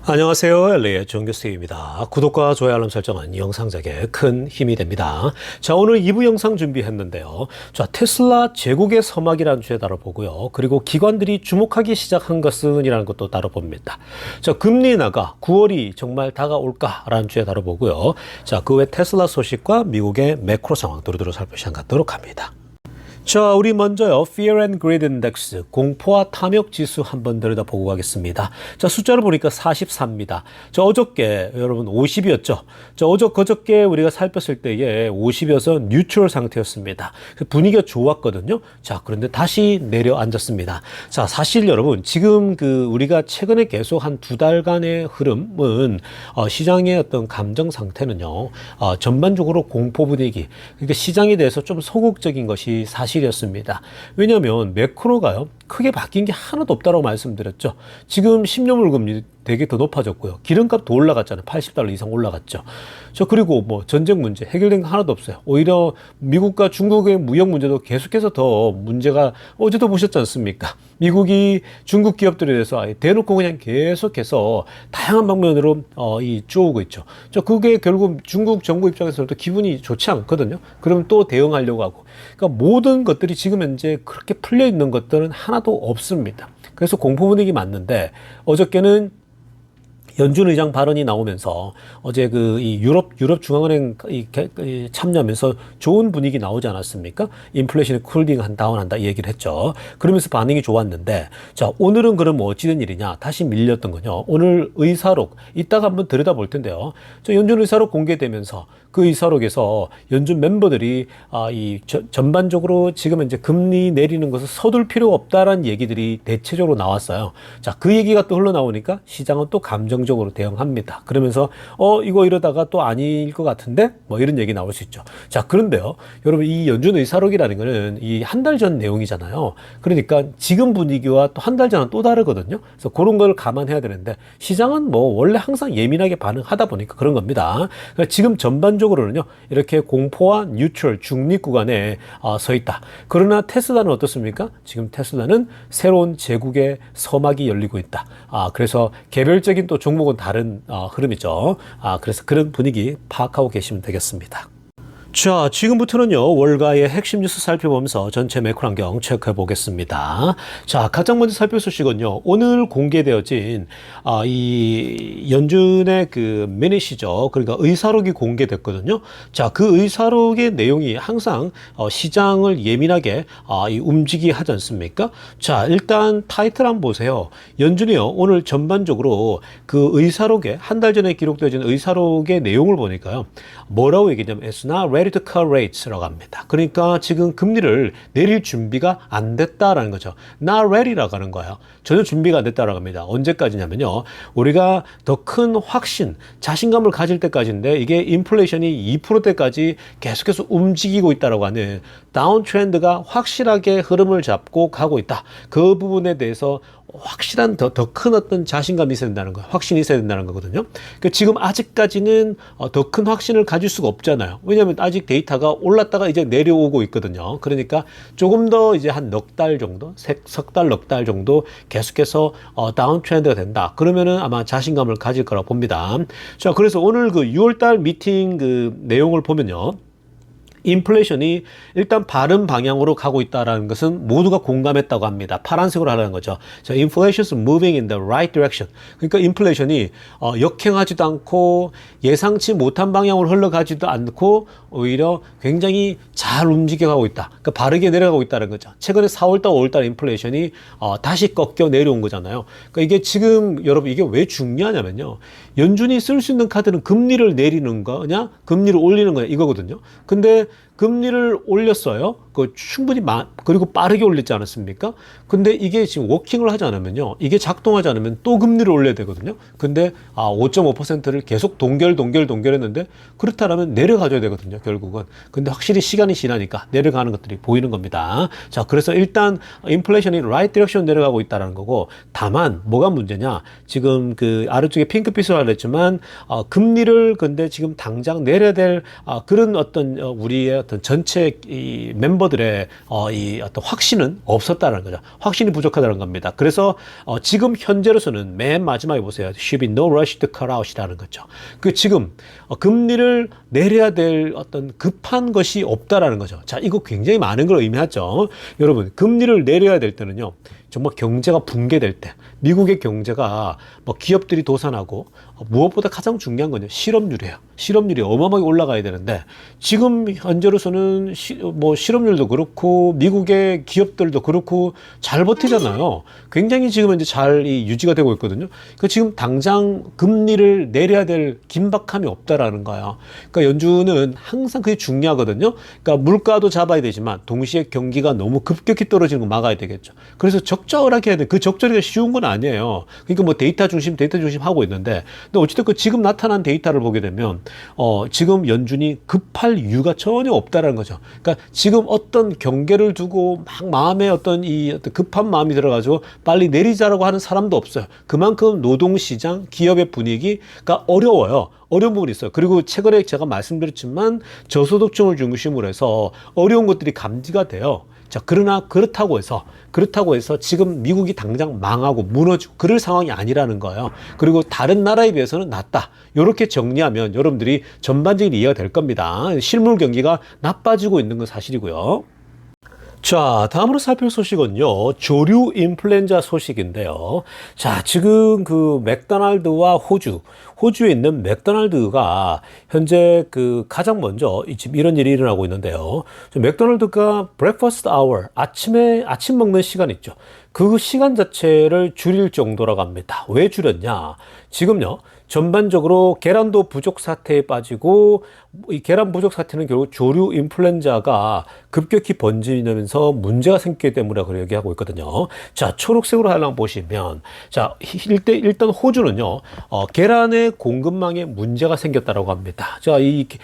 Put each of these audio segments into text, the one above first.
안녕하세요. LA의 정규스테이입니다. 구독과 좋아요 알람 설정은 영상 제작에 큰 힘이 됩니다. 자, 오늘 2부 영상 준비했는데요. 자, 테슬라 제국의 서막이라는 주제 다뤄보고요. 그리고 기관들이 주목하기 시작한 것은 이라는 것도 다뤄봅니다. 자, 금리 인하가 9월이 정말 다가올까라는 주제 다뤄보고요. 자, 그 외 테슬라 소식과 미국의 매크로 상황 두루두루 살펴보시는 갖도록 합니다. 자, 우리 먼저요. Fear and Greed Index, 공포와 탐욕 지수 한번 들여다보고 가겠습니다. 자, 숫자를 보니까 44입니다. 자, 어저께 여러분 50이었죠. 자, 그저께 우리가 살폈을 때에 50이어서 뉴트럴 상태였습니다. 분위기가 좋았거든요. 자, 그런데 다시 내려앉았습니다. 자, 사실 여러분 지금 우리가 최근에 계속 한 두 달간의 흐름은 시장의 어떤 감정 상태는요. 전반적으로 공포 분위기, 그러니까 시장에 대해서 좀 소극적인 것이 사실이었습니다. 왜냐하면 매크로가요 크게 바뀐 게 하나도 없다고 말씀드렸죠. 지금 10년물 금리 되게 더 높아졌고요. 기름값도 올라갔잖아요. $80 이상 올라갔죠. 그리고 뭐 전쟁 문제 해결된 거 하나도 없어요. 오히려 미국과 중국의 무역 문제도 계속해서 더 문제가 어제도 보셨지 않습니까? 미국이 중국 기업들에 대해서 대놓고 그냥 계속해서 다양한 방면으로 쪼오고 있죠. 그게 결국 중국 정부 입장에서도 기분이 좋지 않거든요. 그러면 또 대응하려고 하고. 그러니까 모든 것들이 지금 현재 그렇게 풀려 있는 것들은 하나도 없습니다. 그래서 공포 분위기 맞는데 어저께는 연준 의장 발언이 나오면서 어제 이 유럽 중앙은행 참여하면서 좋은 분위기 나오지 않았습니까? 인플레이션이 쿨링 다운한다 이 얘기를 했죠. 그러면서 반응이 좋았는데, 자, 오늘은 그럼 어찌 된 일이냐? 다시 밀렸던 거요. 오늘 의사록 이따가 한번 들여다볼 텐데요. 연준 의사록 공개되면서 그 의사록에서 연준 멤버들이 전반적으로 지금 이제 금리 내리는 것을 서둘 필요가 없다라는 얘기들이 대체적으로 나왔어요. 자, 그 얘기가 또 흘러나오니까 시장은 또 감정적으로 대응합니다. 그러면서 이거 이러다가 또 아닐 것 같은데 뭐 이런 얘기 나올 수 있죠. 자, 그런데요, 여러분 이 연준 의사록이라는 거는 이 한 달 전 내용이잖아요. 그러니까 지금 분위기와 또 한 달 전은 또 다르거든요. 그래서 그런 걸 감안해야 되는데 시장은 뭐 원래 항상 예민하게 반응하다 보니까 그런 겁니다. 그러니까 지금 전반적으로는요 이렇게 공포와 뉴트럴 중립 구간에 서 있다. 그러나 테슬라는 어떻습니까? 지금 테슬라는 새로운 제국의 서막이 열리고 있다. 그래서 개별적인 또 종목은 다른 흐름이죠. 그래서 그런 분위기 파악하고 계시면 되겠습니다. 자, 지금부터는요, 월가의 핵심 뉴스 살펴보면서 전체 매크로 환경 체크해 보겠습니다. 자, 가장 먼저 살펴볼 소식은요, 오늘 공개되어진, 이 연준의 미닛이죠. 그러니까 의사록이 공개됐거든요. 자, 그 의사록의 내용이 항상, 시장을 예민하게, 움직이게 하지 않습니까? 자, 일단 타이틀 한번 보세요. 연준이요, 오늘 전반적으로 그 의사록에, 한 달 전에 기록되어진 의사록의 내용을 보니까요, 뭐라고 얘기냐면, It's not ready to cut rates라고 합니다. 그러니까 지금 금리를 내릴 준비가 안 됐다라는 거죠. Not ready라고 하는 거예요. 전혀 준비가 안 됐다라고 합니다. 언제까지냐면요, 우리가 더 큰 확신, 자신감을 가질 때까지인데 이게 인플레이션이 2%대까지 계속해서 움직이고 있다라고 하는 다운 트렌드가 확실하게 흐름을 잡고 가고 있다. 그 부분에 대해서 확실한 더 큰 어떤 자신감이 있어야 된다는 거예요. 확신이 있어야 된다는 거거든요. 그러니까 지금 아직까지는 더 큰 확신을 가질 수가 없잖아요. 왜냐하면 아직 데이터가 올랐다가 이제 내려오고 있거든요. 그러니까 조금 더 이제 한 넉 달 정도, 석 달, 넉 달 정도 계속해서 다운 트렌드가 된다. 그러면은 아마 자신감을 가질 거라고 봅니다. 자, 그래서 오늘 6월달 미팅 내용을 보면요, 인플레이션이 일단 바른 방향으로 가고 있다는 것은 모두가 공감했다고 합니다. 파란색으로 하라는 거죠. 자, inflation is moving in the right direction. 그러니까 인플레이션이 역행하지도 않고 예상치 못한 방향으로 흘러가지도 않고 오히려 굉장히 잘 움직여가고 있다. 그러니까 바르게 내려가고 있다는 거죠. 최근에 4월달, 5월달 인플레이션이 다시 꺾여 내려온 거잖아요. 그러니까 이게 지금 여러분 이게 왜 중요하냐면요, 연준이 쓸 수 있는 카드는 금리를 내리는 거냐, 금리를 올리는 거냐 이거거든요. 근데 금리를 올렸어요. 충분히 그리고 빠르게 올렸지 않았습니까? 근데 이게 지금 워킹을 하지 않으면요, 이게 작동하지 않으면 또 금리를 올려야 되거든요. 근데 5.5%를 계속 동결했는데 그렇다면 내려가줘야 되거든요, 결국은. 근데 확실히 시간이 지나니까 내려가는 것들이 보이는 겁니다. 자, 그래서 일단 인플레이션이 right direction 내려가고 있다는 거고, 다만 뭐가 문제냐, 지금 아래쪽에 핑크빛으로 알렸지만 금리를 근데 지금 당장 내려야 될 그런 어떤 우리의 어떤 전체 이 멤버들의 이 어떤 확신은 없었다는 거죠. 확신이 부족하다는 겁니다. 그래서 지금 현재로서는 맨 마지막에 보세요. Should be no rush to cut out이라는 거죠. 그 지금 금리를 내려야 될 어떤 급한 것이 없다라는 거죠. 자, 이거 굉장히 많은 걸 의미하죠. 여러분, 금리를 내려야 될 때는요. 정말 경제가 붕괴될 때, 미국의 경제가 뭐 기업들이 도산하고 무엇보다 가장 중요한 건요, 실업률이에요. 실업률이 어마어마하게 올라가야 되는데 지금 현재로서는 뭐 실업률도 그렇고 미국의 기업들도 그렇고 잘 버티잖아요. 굉장히 지금 현재 잘 유지가 되고 있거든요. 그 지금 당장 금리를 내려야 될 긴박함이 없다라는 거예요. 그러니까 연준은 항상 그게 중요하거든요. 그러니까 물가도 잡아야 되지만 동시에 경기가 너무 급격히 떨어지는 거 막아야 되겠죠. 그래서 적절하게 해야 돼. 그 적절히가 쉬운 건 아니에요. 그러니까 뭐 데이터 중심 하고 있는데, 근데 어쨌든 지금 나타난 데이터를 보게 되면 지금 연준이 급할 이유가 전혀 없다라는 거죠. 그러니까 지금 어떤 경계를 두고 막 마음에 어떤 급한 마음이 들어가지고 빨리 내리자라고 하는 사람도 없어요. 그만큼 노동시장, 기업의 분위기가 어려워요. 어려운 부분이 있어요. 그리고 최근에 제가 말씀드렸지만 저소득층을 중심으로 해서 어려운 것들이 감지가 돼요. 자, 그러나 그렇다고 해서 지금 미국이 당장 망하고 무너지고 그럴 상황이 아니라는 거예요. 그리고 다른 나라에 비해서는 낫다. 이렇게 정리하면 여러분들이 전반적인 이해가 될 겁니다. 실물 경기가 나빠지고 있는 건 사실이고요. 자, 다음으로 살펴볼 소식은요, 조류 인플루엔자 소식인데요. 자, 지금 그 맥도날드와 호주에 있는 맥도날드가 현재 가장 먼저 지금 이런 일이 일어나고 있는데요. 맥도날드가 브렉퍼스트 아워, 아침 먹는 시간 있죠. 그 시간 자체를 줄일 정도라고 합니다. 왜 줄였냐? 지금요, 전반적으로 계란도 부족 사태에 빠지고, 이 계란 부족 사태는 결국 조류 인플루엔자가 급격히 번지면서 문제가 생기기 때문이라고 얘기하고 있거든요. 자, 초록색으로 하나 보시면, 자, 일단 호주는요, 계란의 공급망에 문제가 생겼다라고 합니다. 자, 이게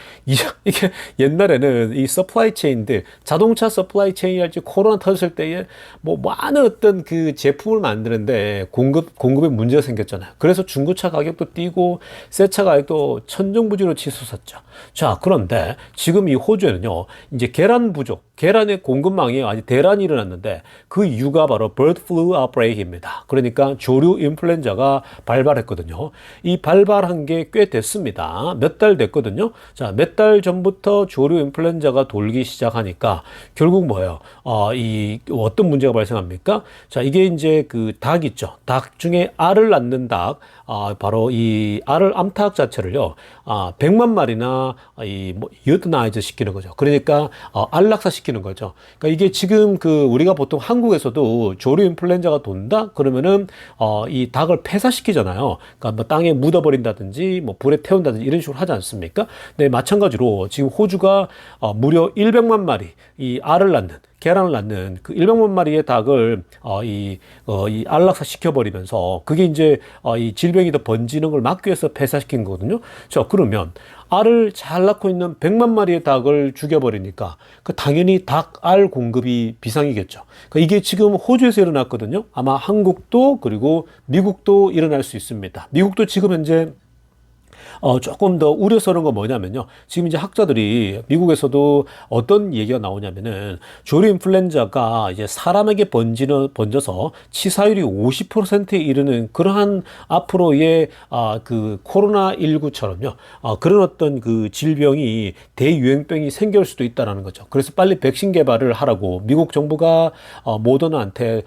옛날에는 이 서플라이 체인들, 자동차 서플라이 체인이랄지 코로나 터졌을 때에 뭐 많은 어떤 그 제품을 만드는데 공급에 문제가 생겼잖아요. 그래서 중고차 가격도 뛰고 새 차 가격도 천정부지로 치솟았죠. 자, 그런데 지금 이 호주에는요, 이제 계란 부족, 계란의 공급망이 아주 대란이 일어났는데 그 이유가 바로 bird flu outbreak입니다. 그러니까 조류 인플루엔자가 발발했거든요. 이 발발한 게 꽤 됐습니다. 몇 달 됐거든요. 자, 몇 달 전부터 조류 인플루엔자가 돌기 시작하니까 결국 뭐예요? 어떤 문제가 발생합니까? 자, 이게 이제 그 닭 있죠. 닭 중에 알을 낳는 닭, 바로 이 알을 암탉 자체를요, 100만 마리나 유드나이즈 시키는 거죠. 그러니까 안락사 시키는 거죠. 그러니까 이게 지금 우리가 보통 한국에서도 조류 인플루엔자가 돈다 그러면은 이 닭을 폐사시키잖아요. 그러니까 뭐 땅에 묻어버린다든지 뭐 불에 태운다든지 이런 식으로 하지 않습니까? 네, 마찬가지로 지금 호주가 무려 100만 마리 이 알을 낳는, 계란을 낳는 그 100만 마리의 닭을 이 안락사 시켜버리면서 그게 이제 이 질병이 더 번지는 걸 막기 위해서 폐사시킨 거거든요. 자, 그러면 알을 잘 낳고 있는 100만 마리의 닭을 죽여버리니까 당연히 닭알 공급이 비상이겠죠. 그러니까 이게 지금 호주에서 일어났거든요. 아마 한국도 그리고 미국도 일어날 수 있습니다. 미국도 지금 현재 조금 더 우려스러운 건 뭐냐면요. 지금 이제 학자들이 미국에서도 어떤 얘기가 나오냐면은 조류 인플루엔자가 이제 사람에게 번져서 치사율이 50%에 이르는 그러한 앞으로의 그 코로나19처럼요. 그런 어떤 그 질병이 대유행병이 생길 수도 있다라는 거죠. 그래서 빨리 백신 개발을 하라고 미국 정부가 모더나한테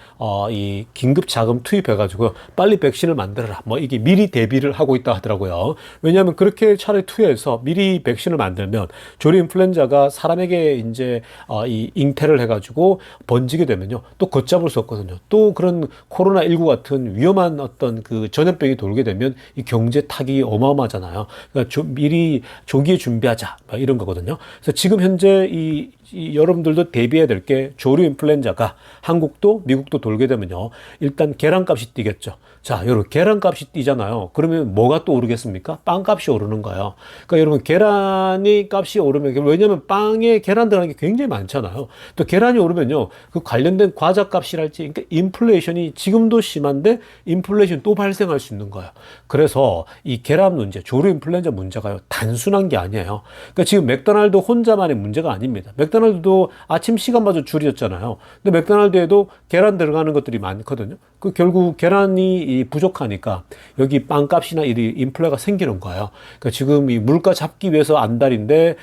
이 긴급 자금 투입해가지고 빨리 백신을 만들어라. 뭐 이게 미리 대비를 하고 있다 하더라고요. 왜냐하면 그렇게 차라리 투여해서 미리 백신을 만들면 조류 인플루엔자가 사람에게 이제 이 잉태를 해가지고 번지게 되면요, 또 걷잡을 수 없거든요. 또 그런 코로나19 같은 위험한 어떤 그 전염병이 돌게 되면 이 경제 타격이 어마어마하잖아요. 그러니까 미리 조기에 준비하자 이런 거거든요. 그래서 지금 현재 여러분들도 대비해야 될 게 조류 인플루엔자가 한국도 미국도 돌게 되면요, 일단 계란값이 뛰겠죠. 자, 여러분, 계란값이 뛰잖아요. 그러면 뭐가 또 오르겠습니까? 빵값이 오르는 거예요. 그러니까 여러분, 계란이 값이 오르면, 왜냐면 빵에 계란 들어가는 게 굉장히 많잖아요. 또 계란이 오르면요, 그 관련된 과자 값이랄지, 그러니까 인플레이션이 지금도 심한데, 인플레이션 또 발생할 수 있는 거예요. 그래서 이 계란 문제, 조류 인플루엔자 문제가요, 단순한 게 아니에요. 그러니까 지금 맥도날드 혼자만의 문제가 아닙니다. 맥도날드도 아침 시간마저 줄였잖아요. 근데 맥도날드에도 계란 들어가는 것들이 많거든요. 그 결국 계란이 부족하니까 여기 빵값이나 이 인플레가 생기는 거예요. 그러니까 지금 이 물가 잡기 위해서 안달인데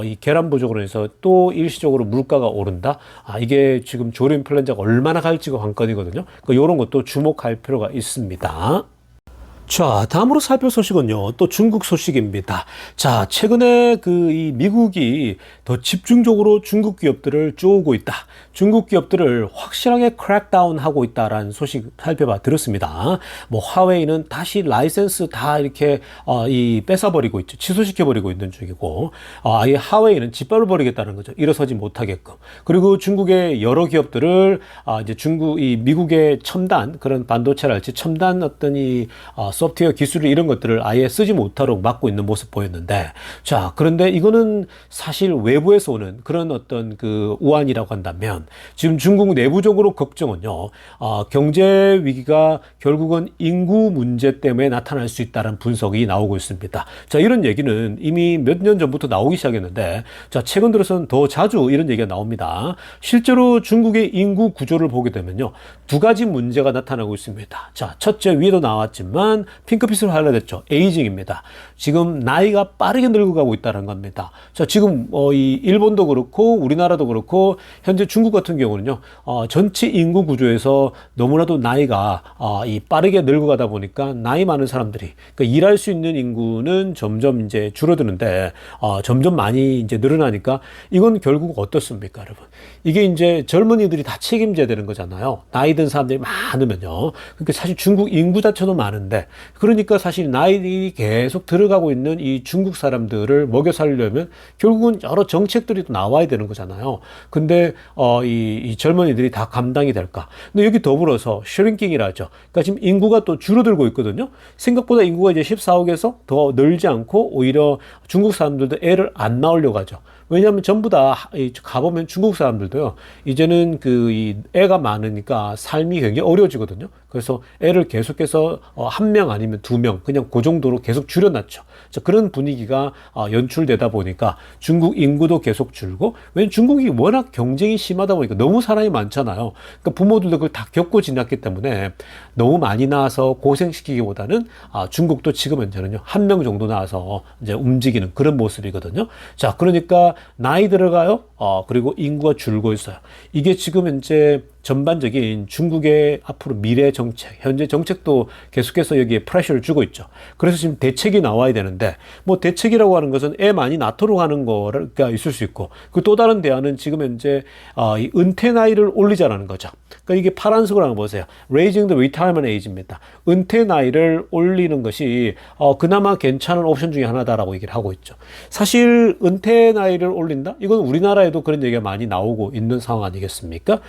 이 계란 부족으로 해서 또 일시적으로 물가가 오른다. 이게 지금 조류 인플루엔자가 얼마나 갈지가 관건이거든요. 그러니까 이런 것도 주목할 필요가 있습니다. 자, 다음으로 살펴볼 소식은요, 또 중국 소식입니다. 자, 최근에 이 미국이 더 집중적으로 중국 기업들을 쪼고 있다. 중국 기업들을 확실하게 크랙다운 하고 있다라는 소식 살펴봐 드렸습니다. 뭐, 화웨이는 다시 라이센스 다 이렇게, 뺏어버리고 있죠. 취소시켜버리고 있는 중이고, 아예 화웨이는 짓밟아 버리겠다는 거죠. 일어서지 못하게끔. 그리고 중국의 여러 기업들을, 이제 미국의 첨단, 그런 반도체랄지 첨단 어떤 소프트웨어 기술 이런 것들을 아예 쓰지 못하도록 막고 있는 모습 보였는데, 자, 그런데 이거는 사실 외부에서 오는 그런 어떤 우환이라고 한다면, 지금 중국 내부적으로 걱정은요, 경제 위기가 결국은 인구 문제 때문에 나타날 수 있다는 분석이 나오고 있습니다. 자, 이런 얘기는 이미 몇 년 전부터 나오기 시작했는데, 자, 최근 들어서는 더 자주 이런 얘기가 나옵니다. 실제로 중국의 인구 구조를 보게 되면요, 두 가지 문제가 나타나고 있습니다. 자, 첫째, 위에도 나왔지만 핑크빛으로 하이라이트됐죠. 에이징입니다. 지금 나이가 빠르게 늙어가고 있다는 겁니다. 자, 지금 이 일본도 그렇고 우리나라도 그렇고 현재 중국 같은 경우는요, 전체 인구 구조에서 너무나도 나이가 빠르게 늙어가다 보니까 나이 많은 사람들이, 그러니까 일할 수 있는 인구는 점점 이제 줄어드는데 점점 많이 이제 늘어나니까 이건 결국 어떻습니까, 여러분? 이게 이제 젊은이들이 다 책임져야 되는 거잖아요. 나이 든 사람들이 많으면요. 그러니까 사실 중국 인구 자체도 많은데, 그러니까 사실 나이 계속 들어가고 있는 이 중국 사람들을 먹여 살리려면 결국은 여러 정책들이 또 나와야 되는 거잖아요. 근데 이 젊은이들이 다 감당이 될까? 근데 여기 더불어서 슈링킹이라죠. 그러니까 지금 인구가 또 줄어들고 있거든요. 생각보다 인구가 이제 14억에서 더 늘지 않고 오히려 중국 사람들도 애를 안 낳으려고 하죠. 왜냐하면 전부 다 가보면 중국 사람들도요, 이제는 이 애가 많으니까 삶이 굉장히 어려워지거든요. 그래서 애를 계속해서 한 명 아니면 두 명 그냥 그 정도로 계속 줄여놨죠. 그런 분위기가 연출되다 보니까 중국 인구도 계속 줄고, 왜냐면 중국이 워낙 경쟁이 심하다 보니까 너무 사람이 많잖아요. 그러니까 부모들도 그걸 다 겪고 지났기 때문에 너무 많이 낳아서 고생시키기보다는 중국도 지금 현재는요, 한 명 정도 낳아서 이제 움직이는 그런 모습이거든요. 자, 그러니까 나이 들어가요. 그리고 인구가 줄고 있어요. 이게 지금 현재 전반적인 중국의 앞으로 미래 정책, 현재 정책도 계속해서 여기에 프레셔를 주고 있죠. 그래서 지금 대책이 나와야 되는데, 뭐 대책이라고 하는 것은 애 많이 낳도록 하는 거가 있을 수 있고, 그 또 다른 대안은 지금 현재 이 은퇴 나이를 올리자라는 거죠. 그러니까 이게 파란색으로 한번 보세요. Raising the Retirement Age입니다. 은퇴 나이를 올리는 것이 그나마 괜찮은 옵션 중에 하나다라고 얘기를 하고 있죠. 사실 은퇴 나이를 올린다? 이건 우리나라에도 그런 얘기가 많이 나오고 있는 상황 아니겠습니까?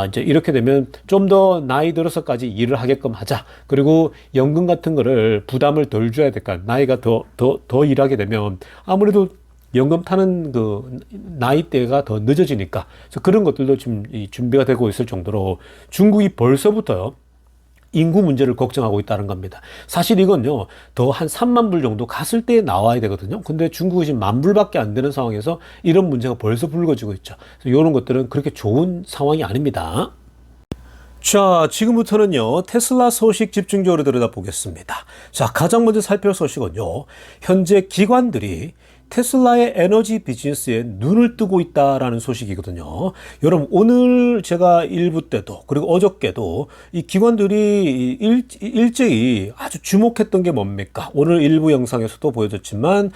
이제 이렇게 되면 좀 더 나이 들어서까지 일을 하게끔 하자. 그리고 연금 같은 거를 부담을 덜 줘야 될까? 나이가 더 일하게 되면 아무래도 연금 타는 나이대가 더 늦어지니까. 그래서 그런 것들도 지금 준비가 되고 있을 정도로 중국이 벌써부터요, 인구 문제를 걱정하고 있다는 겁니다. 사실 이건요, 더 한 3만 불 정도 갔을 때 나와야 되거든요. 근데 중국이 지금 1만 불밖에 안 되는 상황에서 이런 문제가 벌써 불거지고 있죠. 그래서 이런 것들은 그렇게 좋은 상황이 아닙니다. 자, 지금부터는요, 테슬라 소식 집중적으로 들여다보겠습니다. 자, 가장 먼저 살펴볼 소식은요, 현재 기관들이 테슬라의 에너지 비즈니스에 눈을 뜨고 있다라는 소식이거든요. 여러분, 오늘 제가 일부 때도 그리고 어저께도 이 기관들이 일제히 아주 주목했던 게 뭡니까? 오늘 일부 영상에서도 보여줬지만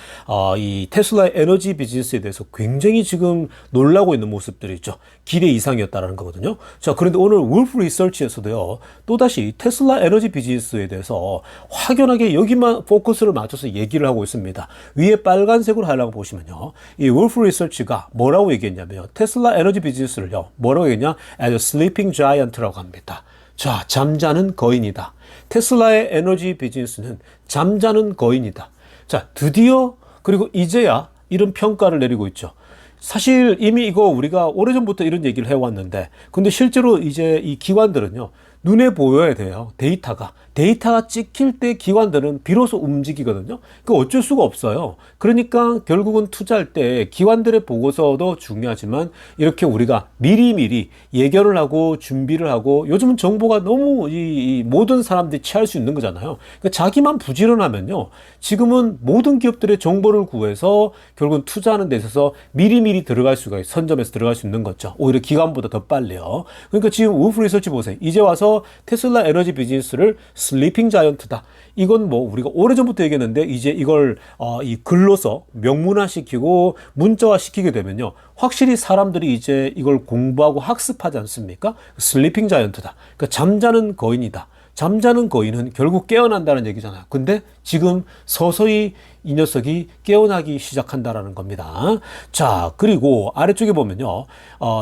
이 테슬라의 에너지 비즈니스에 대해서 굉장히 지금 놀라고 있는 모습들이죠. 기대 이상이었다라는 거거든요. 자, 그런데 오늘 울프 리서치에서도요, 또다시 테슬라 에너지 비즈니스에 대해서 확연하게 여기만 포커스를 맞춰서 얘기를 하고 있습니다. 위에 빨간색으로 하려고 보시면요, 이 울프 리서치가 뭐라고 얘기했냐면요, 테슬라 에너지 비즈니스를요, 뭐라고 얘기했냐? As a sleeping giant라고 합니다. 자, 잠자는 거인이다. 테슬라의 에너지 비즈니스는 잠자는 거인이다. 자, 드디어 그리고 이제야 이런 평가를 내리고 있죠. 사실 이미 이거 우리가 오래전부터 이런 얘기를 해왔는데, 근데 실제로 이제 이 기관들은요, 눈에 보여야 돼요. 데이터가 찍힐 때 기관들은 비로소 움직이거든요. 그 어쩔 수가 없어요. 그러니까 결국은 투자할 때 기관들의 보고서도 중요하지만 이렇게 우리가 미리미리 예견을 하고 준비를 하고, 요즘은 정보가 너무 이 모든 사람들이 취할 수 있는 거잖아요. 그러니까 자기만 부지런하면요, 지금은 모든 기업들의 정보를 구해서 결국은 투자하는 데 있어서 미리미리 들어갈 수가 있어요. 선점해서 들어갈 수 있는 거죠. 오히려 기관보다 더 빨리요. 그러니까 지금 우프 리서치 보세요. 이제 와서 테슬라 에너지 비즈니스를 슬리핑 자이언트다. 이건 뭐 우리가 오래전부터 얘기했는데, 이제 이걸 이 글로서 명문화시키고 문자화시키게 되면요, 확실히 사람들이 이제 이걸 공부하고 학습하지 않습니까? 슬리핑 자이언트다. 그러니까 잠자는 거인이다. 잠자는 거인은 결국 깨어난다는 얘기잖아요. 근데 지금 서서히 이 녀석이 깨어나기 시작한다라는 겁니다. 자, 그리고 아래쪽에 보면요,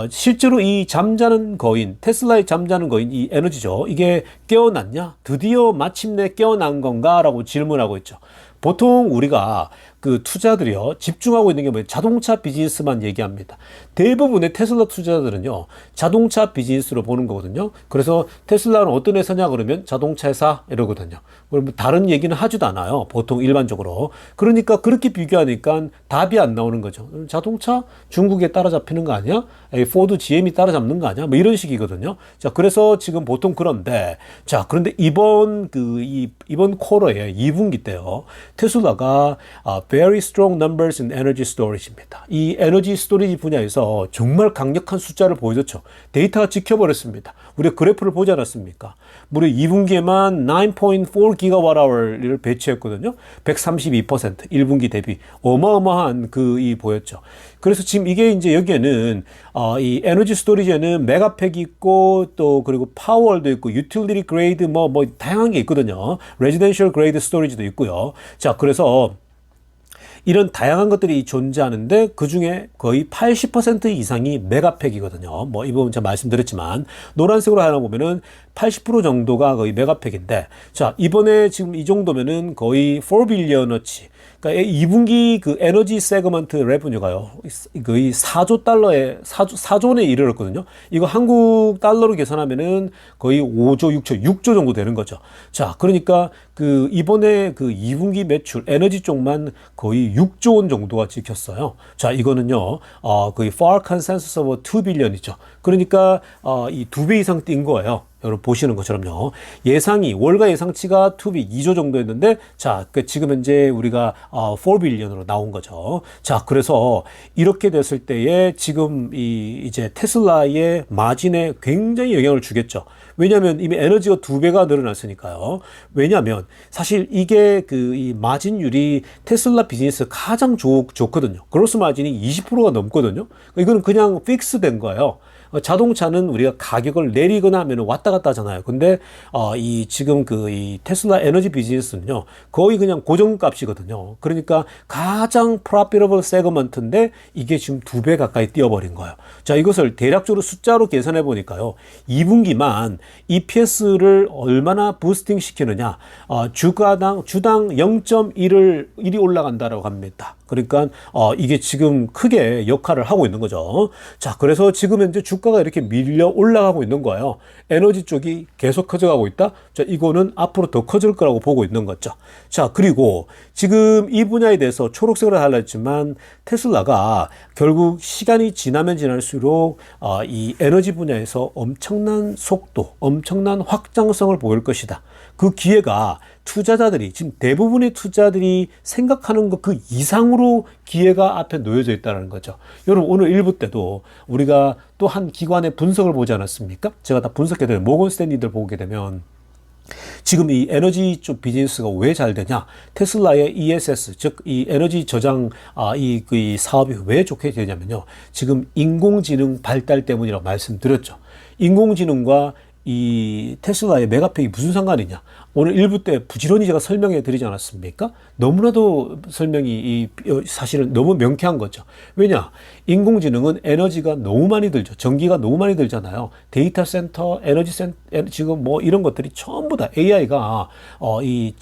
실제로 이 잠자는 거인, 테슬라의 잠자는 거인, 이 에너지죠. 이게 깨어났냐? 드디어 마침내 깨어난 건가? 라고 질문하고 있죠. 보통 우리가 그 투자들이요, 집중하고 있는 게 뭐예요? 자동차 비즈니스만 얘기합니다. 대부분의 테슬라 투자자들은요, 자동차 비즈니스로 보는 거거든요. 그래서 테슬라는 어떤 회사냐 그러면 자동차 회사 이러거든요. 그러면 다른 얘기는 하지도 않아요. 보통 일반적으로. 그러니까 그렇게 비교하니까 답이 안 나오는 거죠. 자동차 중국에 따라잡히는 거 아니야? 포드, GM이 따라잡는 거 아니야? 뭐 이런 식이거든요. 자, 그래서 지금 보통 그런데, 자, 그런데 이번 쿼터에 2분기 때요, 테슬라가 very strong numbers in energy storage입니다. 이 에너지 스토리지 분야에서 정말 강력한 숫자를 보여줬죠. 데이터가 지켜버렸습니다. 우리가 그래프를 보지 않았습니까? 무려 2분기에만 9.4 기가와트아워를 배치했거든요. 132%, 1분기 대비 어마어마한 이 보였죠. 그래서 지금 이게 이제 여기에는 이 에너지 스토리지에는 메가팩이 있고, 또 그리고 파워월도 있고, 유틸리티 그레이드 뭐 다양한 게 있거든요. 레지던셜 그레이드 스토리지도 있고요. 자, 그래서 이런 다양한 것들이 존재하는데, 그 중에 거의 80% 이상이 메가팩이거든요. 뭐 이 부분 제가 말씀드렸지만, 노란색으로 하나 보면은 80% 정도가 거의 메가팩인데, 자, 이번에 지금 이 정도면은 거의 4빌리언어치. 그러니까 2분기 그 에너지 세그먼트 레브뉴가요, 거의 4조 달러에 4조 원에 이르렀거든요. 이거 한국 달러로 계산하면은 거의 5조 6조 정도 되는 거죠. 자, 그러니까 그 이번에 그 2분기 매출 에너지 쪽만 거의 6조 원 정도가 찍혔어요. 자, 이거는요, 거의 far consensus of 2 billion이죠. 그러니까 이 2배 이상 뛴 거예요. 여러분 보시는 것처럼요. 예상이, 월가 예상치가 2비 2조 정도였는데, 자, 지금 현재 우리가 4빌리언으로 나온 거죠. 자, 그래서 이렇게 됐을 때에 지금 이제 테슬라의 마진에 굉장히 영향을 주겠죠. 왜냐하면 이미 에너지가 2배가 늘어났으니까요. 왜냐하면 사실 이게 이 마진율이 테슬라 비즈니스 가장 좋거든요. 그로스 마진이 20%가 넘거든요. 이거는 그냥 픽스된 거예요. 자동차는 우리가 가격을 내리거나 하면 왔다 갔다 하잖아요. 근데 이 지금 이 테슬라 에너지 비즈니스는요, 거의 그냥 고정값이거든요. 그러니까 가장 profitable 세그먼트인데 이게 지금 2배 가까이 뛰어버린 거예요. 자, 이것을 대략적으로 숫자로 계산해 보니까요, 2분기만 EPS를 얼마나 부스팅 시키느냐, 주당 0.1이 올라간다라고 합니다. 그러니까 이게 지금 크게 역할을 하고 있는 거죠. 자, 그래서 지금 현재 주가가 이렇게 밀려 올라가고 있는 거예요. 에너지 쪽이 계속 커져가고 있다. 자, 이거는 앞으로 더 커질 거라고 보고 있는 거죠. 자, 그리고 지금 이 분야에 대해서 초록색으로 달랐지만, 테슬라가 결국 시간이 지나면 지날수록 이 에너지 분야에서 엄청난 속도, 엄청난 확장성을 보일 것이다. 그 기회가 투자자들이, 지금 대부분의 투자들이 생각하는 것 그 이상으로 기회가 앞에 놓여져 있다는 거죠. 여러분, 오늘 1부 때도 우리가 또 한 기관의 분석을 보지 않았습니까? 제가 다 분석해 드려요. 모건 스탠리들 보게 되면 지금 이 에너지 쪽 비즈니스가 왜 잘 되냐? 테슬라의 ESS, 즉 이 에너지 저장 이 사업이 왜 좋게 되냐면요, 지금 인공지능 발달 때문이라고 말씀드렸죠. 인공지능과 이 테슬라의 메가팩이 무슨 상관이냐? 오늘 1부 때 부지런히 제가 설명해 드리지 않았습니까? 너무나도 설명이 사실은 너무 명쾌한 거죠. 왜냐? 인공지능은 에너지가 너무 많이 들죠. 전기가 너무 많이 들잖아요. 데이터 센터, 지금 뭐 이런 것들이 전부 다 AI가 이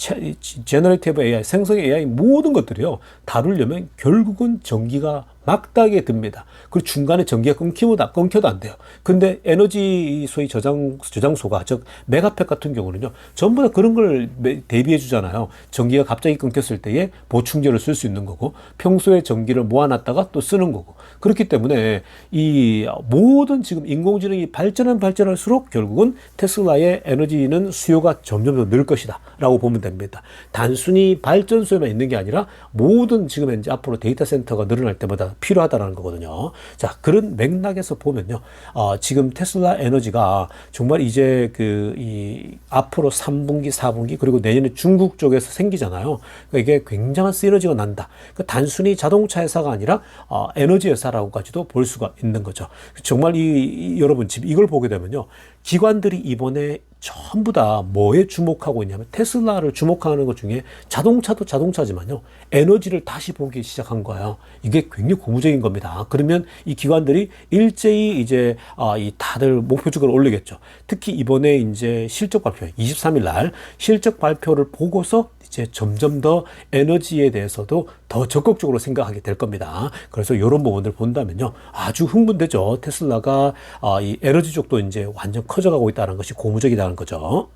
제너레이티브 AI, 생성 AI 모든 것들이요. 다루려면 결국은 전기가 막다하게 듭니다. 그리고 중간에 전기가 끊겨도 안 돼요. 근데 에너지 소위 저장소가, 즉, 메가팩 같은 경우는요, 전부 다 그런 걸 대비해 주잖아요. 전기가 갑자기 끊겼을 때에 보충제를 쓸 수 있는 거고, 평소에 전기를 모아놨다가 또 쓰는 거고. 그렇기 때문에 이 모든 지금 인공지능이 발전할수록 결국은 테슬라의 에너지는 수요가 점점 더 늘 것이다. 라고 보면 됩니다. 단순히 발전소에만 있는 게 아니라 모든 지금 이제 앞으로 데이터 센터가 늘어날 때마다 필요하다는 거거든요. 자, 그런 맥락에서 보면요. 지금 테슬라 에너지가 정말 이제 앞으로 3분기, 4분기, 그리고 내년에 중국 쪽에서 생기잖아요. 그러니까 이게 굉장한 시너지가 난다. 그러니까 단순히 자동차 회사가 아니라, 에너지 회사라고까지도 볼 수가 있는 거죠. 정말 여러분, 지금 이걸 보게 되면요. 기관들이 이번에 전부 다 뭐에 주목하고 있냐면 테슬라를 주목하는 것 중에 자동차도 자동차지만요. 에너지를 다시 보기 시작한 거예요. 이게 굉장히 고무적인 겁니다. 그러면 이 기관들이 일제히 이제 다들 목표주가를 올리겠죠. 특히 이번에 이제 실적 발표 23일 날 실적 발표를 보고서 이제 점점 더 에너지에 대해서도 더 적극적으로 생각하게 될 겁니다. 그래서 이런 부분들 본다면요. 아주 흥분되죠. 테슬라가 이 에너지 쪽도 이제 완전 커져가고 있다는 것이 고무적이라는 거죠.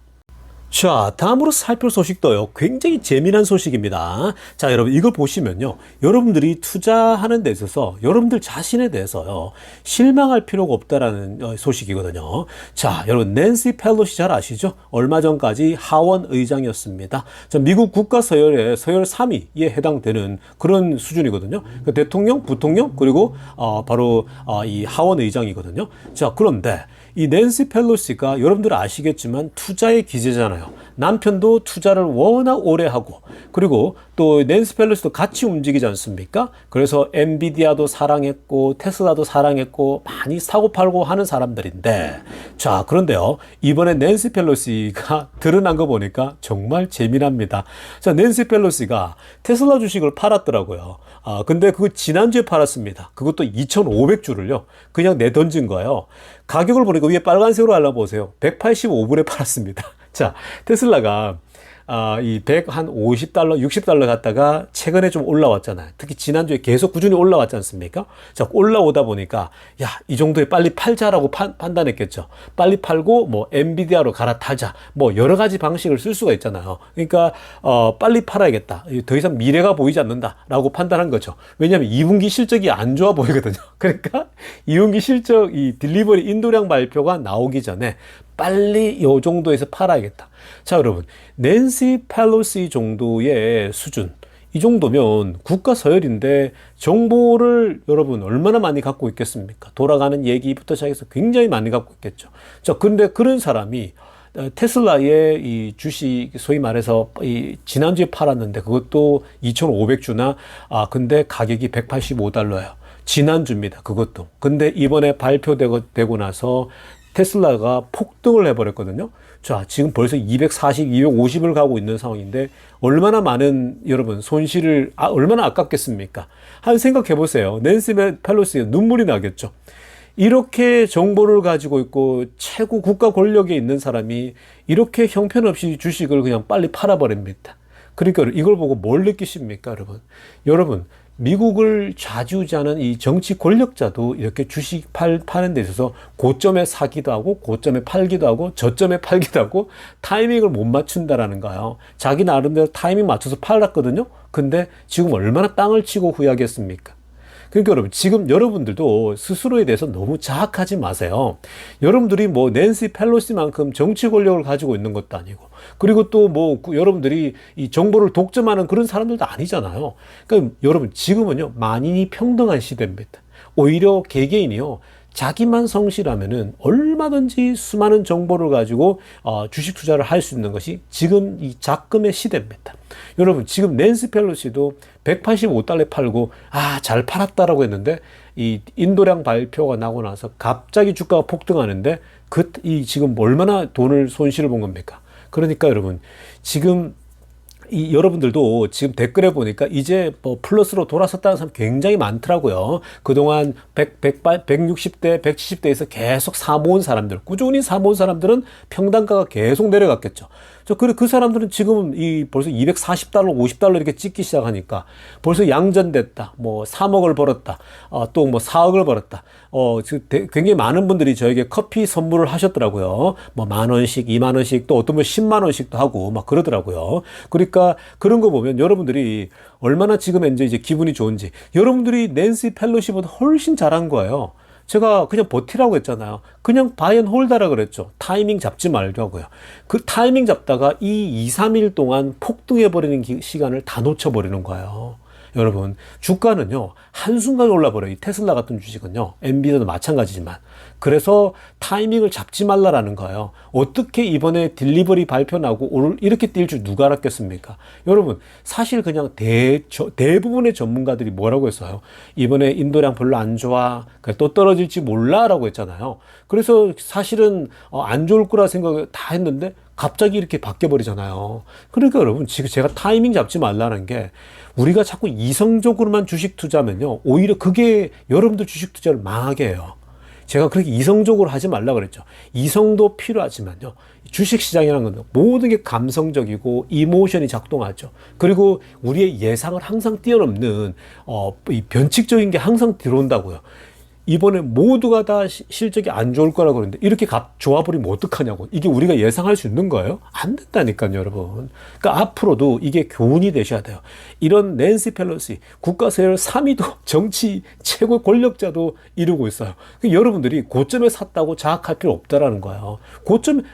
자, 다음으로 살펴볼 소식도요. 굉장히 재미난 소식입니다. 자, 여러분 이걸 보시면요. 여러분들이 투자하는 데 있어서 여러분들 자신에 대해서요. 실망할 필요가 없다라는 소식이거든요. 자, 여러분 낸시 펠로시 잘 아시죠? 얼마 전까지 하원 의장이었습니다. 자, 미국 국가 서열의 서열 3위에 해당되는 그런 수준이거든요. 그 대통령, 부통령, 그리고 바로 이 하원 의장이거든요. 자, 그런데 이 낸시 펠로시가 여러분들 아시겠지만 투자의 기재잖아요. 남편도 투자를 워낙 오래 하고, 그리고 또 낸시 펠로시도 같이 움직이지 않습니까? 그래서 엔비디아도 사랑했고 테슬라도 사랑했고 많이 사고 팔고 하는 사람들인데, 자, 그런데요, 이번에 낸시 펠로시가 드러난 거 보니까 정말 재미납니다. 자, 낸시 펠로시가 테슬라 주식을 팔았더라고요. 근데 그거 지난주에 팔았습니다. 그것도 2,500주를요. 그냥 내던진 거예요. 가격을 보니까 위에 빨간색으로 알아보세요. 185불에 팔았습니다. 자, 테슬라가 이 150달러, 60달러 갔다가 최근에 좀 올라왔잖아요. 특히 지난주에 계속 꾸준히 올라왔지 않습니까? 자, 올라오다 보니까 야, 이 정도에 빨리 팔자라고 판단했겠죠. 빨리 팔고 뭐 엔비디아로 갈아타자. 뭐 여러 가지 방식을 쓸 수가 있잖아요. 그러니까 빨리 팔아야겠다. 더 이상 미래가 보이지 않는다라고 판단한 거죠. 왜냐하면 2분기 실적이 안 좋아 보이거든요. 그러니까 2분기 실적 이 딜리버리 인도량 발표가 나오기 전에 빨리 이 정도에서 팔아야겠다. 자, 여러분, 낸시 펠로시 정도의 수준, 이 정도면 국가 서열인데 정보를 여러분 얼마나 많이 갖고 있겠습니까? 돌아가는 얘기부터 시작해서 굉장히 많이 갖고 있겠죠. 자, 근데 그런 사람이 테슬라의 이 주식, 소위 말해서 지난주에 팔았는데 그것도 2,500주나, 근데 가격이 185달러예요. 지난주입니다. 그것도. 근데 이번에 발표되고 나서 테슬라가 폭등을 해버렸거든요. 자, 지금 벌써 240, 250을 가고 있는 상황인데 얼마나 많은 여러분 손실을 얼마나 아깝겠습니까? 한 생각해 보세요. 낸시 펠로시가 눈물이 나겠죠. 이렇게 정보를 가지고 있고 최고 국가 권력에 있는 사람이 이렇게 형편없이 주식을 그냥 빨리 팔아버립니다. 그러니까 이걸 보고 뭘 느끼십니까, 여러분? 여러분, 미국을 좌지우지하는 이 정치 권력자도 이렇게 주식 파는 데 있어서 고점에 사기도 하고 고점에 팔기도 하고 저점에 팔기도 하고 타이밍을 못 맞춘다라는 거예요. 자기 나름대로 타이밍 맞춰서 팔았거든요. 근데 지금 얼마나 땅을 치고 후회하겠습니까? 그러니까 여러분, 지금 여러분들도 스스로에 대해서 너무 자학하지 마세요. 여러분들이 뭐 낸시 펠로시만큼 정치 권력을 가지고 있는 것도 아니고, 그리고 또 뭐 여러분들이 이 정보를 독점하는 그런 사람들도 아니잖아요. 그러니까 여러분, 지금은요, 만인이 평등한 시대입니다. 오히려 개개인이요, 자기만 성실하면은 얼마든지 수많은 정보를 가지고 주식 투자를 할 수 있는 것이 지금 이 작금의 시대입니다. 여러분, 지금 낸시 펠로시도 185달러에 팔고 잘 팔았다라고 했는데 이 인도량 발표가 나고 나서 갑자기 주가가 폭등하는데 이 지금 얼마나 돈을 손실을 본 겁니까? 그러니까 여러분, 지금 여러분들도 지금 댓글에 보니까 이제 뭐 플러스로 돌아섰다는 사람 굉장히 많더라고요. 그동안 160대, 170대에서 계속 사모은 사람들, 꾸준히 사모은 사람들은 평단가가 계속 내려갔겠죠. 그 사람들은 지금 벌써 240달러, 50달러 이렇게 찍기 시작하니까 벌써 양전됐다. 뭐 3억을 벌었다. 또 뭐 4억을 벌었다. 굉장히 많은 분들이 저에게 커피 선물을 하셨더라고요. 뭐 10,000원씩, 20,000원씩, 또 어떤 분 100,000원씩도 하고 막 그러더라고요. 그러니까 그런 거 보면 여러분들이 얼마나 지금 이제 기분이 좋은지, 여러분들이 낸시 펠로시보다 훨씬 잘한 거예요. 제가 그냥 버티라고 했잖아요. 그냥 바이앤홀더라 그랬죠. 타이밍 잡지 말자고요. 그 타이밍 잡다가 2, 3일 동안 폭등해버리는 시간을 다 놓쳐버리는 거예요. 여러분, 주가는요, 한순간에 올라버려요. 이 테슬라 같은 주식은요, 엔비디아도 마찬가지지만. 그래서 타이밍을 잡지 말라라는 거예요. 어떻게 이번에 딜리버리 발표 나고 오늘 이렇게 뛸 줄 누가 알았겠습니까? 여러분, 사실 그냥 대부분의 전문가들이 뭐라고 했어요? 이번에 인도량 별로 안 좋아. 또 떨어질지 몰라라고 했잖아요. 그래서 사실은 안 좋을 거라 생각을 다 했는데 갑자기 이렇게 바뀌어버리잖아요. 그러니까 여러분, 지금 제가 타이밍 잡지 말라는 게, 우리가 자꾸 이성적으로만 주식 투자하면요, 오히려 그게 여러분들 주식 투자를 망하게 해요. 제가 그렇게 이성적으로 하지 말라 그랬죠. 이성도 필요하지만요, 주식시장이라는 건 모든 게 감성적이고 이모션이 작동하죠. 그리고 우리의 예상을 항상 뛰어넘는 이 변칙적인 게 항상 들어온다고요. 이번에 모두가 다 실적이 안 좋을 거라고 그러는데 이렇게 좋아버리면 어떡하냐고. 이게 우리가 예상할 수 있는 거예요? 안 된다니까요, 여러분. 그러니까 앞으로도 이게 교훈이 되셔야 돼요. 이런 낸시 펠로시, 국가 세열 3위도 정치 최고 권력자도 이루고 있어요. 그러니까 여러분들이 고점에 샀다고 자학할 필요 없다라는 거예요.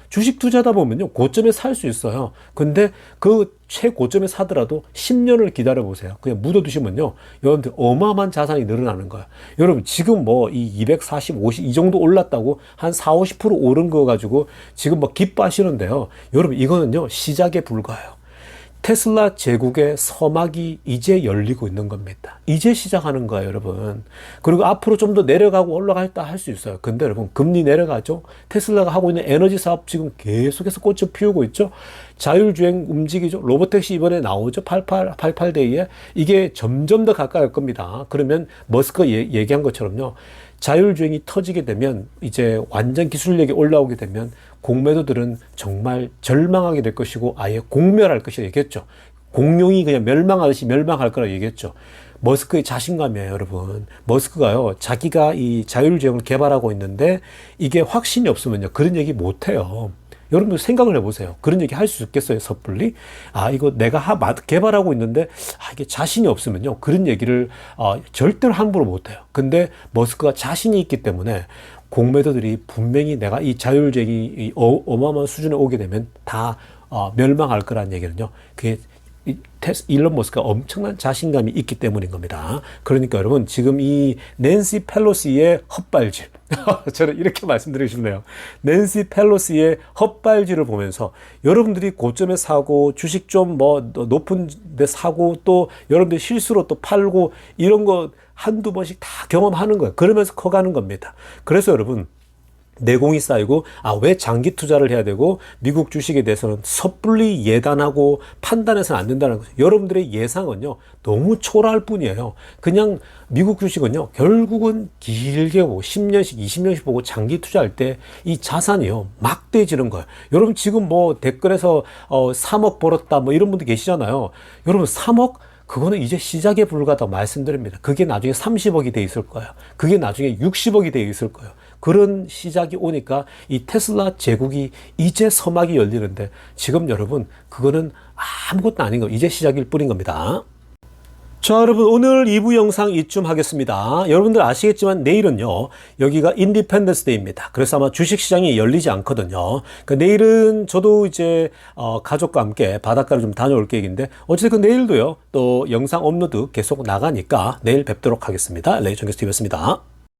주식 투자다 보면요, 고점에 살 수 있어요. 근데 그 최고점에 사더라도 10년을 기다려 보세요. 그냥 묻어두시면요, 여러분들 어마어마한 자산이 늘어나는 거예요. 여러분, 지금 뭐 이 240, 50 이 정도 올랐다고 한 4, 50% 오른 거 가지고 지금 뭐 기뻐하시는데요. 여러분, 이거는요, 시작에 불과해요. 테슬라 제국의 서막이 이제 열리고 있는 겁니다. 이제 시작하는 거예요, 여러분. 그리고 앞으로 좀 더 내려가고 올라갈다 할 수 있어요. 근데 여러분, 금리 내려가죠. 테슬라가 하고 있는 에너지 사업 지금 계속해서 꽃을 피우고 있죠. 자율주행 움직이죠. 로보택시 이번에 나오죠. 88데이에. 이게 점점 더 가까이 갈 겁니다. 그러면 머스크가 얘기한 것처럼요, 자율주행이 터지게 되면, 이제 완전 기술력이 올라오게 되면 공매도들은 정말 절망하게 될 것이고 아예 공멸할 것이라 얘기했죠. 공룡이 그냥 멸망하듯이 멸망할 거라 얘기했죠. 머스크의 자신감이에요, 여러분. 머스크가요, 자기가 이 자율주행을 개발하고 있는데 이게 확신이 없으면요, 그런 얘기 못 해요. 여러분들 생각을 해보세요. 그런 얘기 할 수 있겠어요, 섣불리? 이거 내가 개발하고 있는데, 이게 자신이 없으면요, 그런 얘기를, 절대로 함부로 못 해요. 근데 머스크가 자신이 있기 때문에 공매도들이 분명히 내가 이 자율주행이 어마어마한 수준에 오게 되면 다, 멸망할 거라는 얘기는요, 그게 일론 머스크가 엄청난 자신감이 있기 때문인 겁니다. 그러니까 여러분, 지금 이 낸시 펠로시의 헛발질, 저는 이렇게 말씀드리고 싶네요. 낸시 펠로시의 헛발질을 보면서 여러분들이 고점에 사고 주식 좀 뭐 높은 데 사고 또 여러분들이 실수로 또 팔고 이런 거 한두 번씩 다 경험하는 거예요. 그러면서 커가는 겁니다. 그래서 여러분, 내공이 쌓이고, 왜 장기 투자를 해야 되고, 미국 주식에 대해서는 섣불리 예단하고 판단해서는 안 된다는 거죠. 여러분들의 예상은요, 너무 초라할 뿐이에요. 그냥 미국 주식은요, 결국은 길게 보고, 10년씩, 20년씩 보고 장기 투자할 때 이 자산이요, 막대해지는 거예요. 여러분 지금 뭐 댓글에서 3억 벌었다, 뭐 이런 분들 계시잖아요. 여러분 3억? 그거는 이제 시작에 불과하다고 말씀드립니다. 그게 나중에 30억이 돼 있을 거예요. 그게 나중에 60억이 돼 있을 거예요. 그런 시작이 오니까 이 테슬라 제국이 이제 서막이 열리는데, 지금 여러분 그거는 아무것도 아닌 거, 이제 시작일 뿐인 겁니다. 자, 여러분 오늘 2부 영상 이쯤 하겠습니다. 여러분들 아시겠지만 내일은요, 여기가 인디펜던스 데이입니다. 그래서 아마 주식시장이 열리지 않거든요. 그러니까 내일은 저도 이제 가족과 함께 바닷가를 좀 다녀올 계획인데, 어쨌든 내일도요 또 영상 업로드 계속 나가니까 내일 뵙도록 하겠습니다. 레이정교수TV였습니다.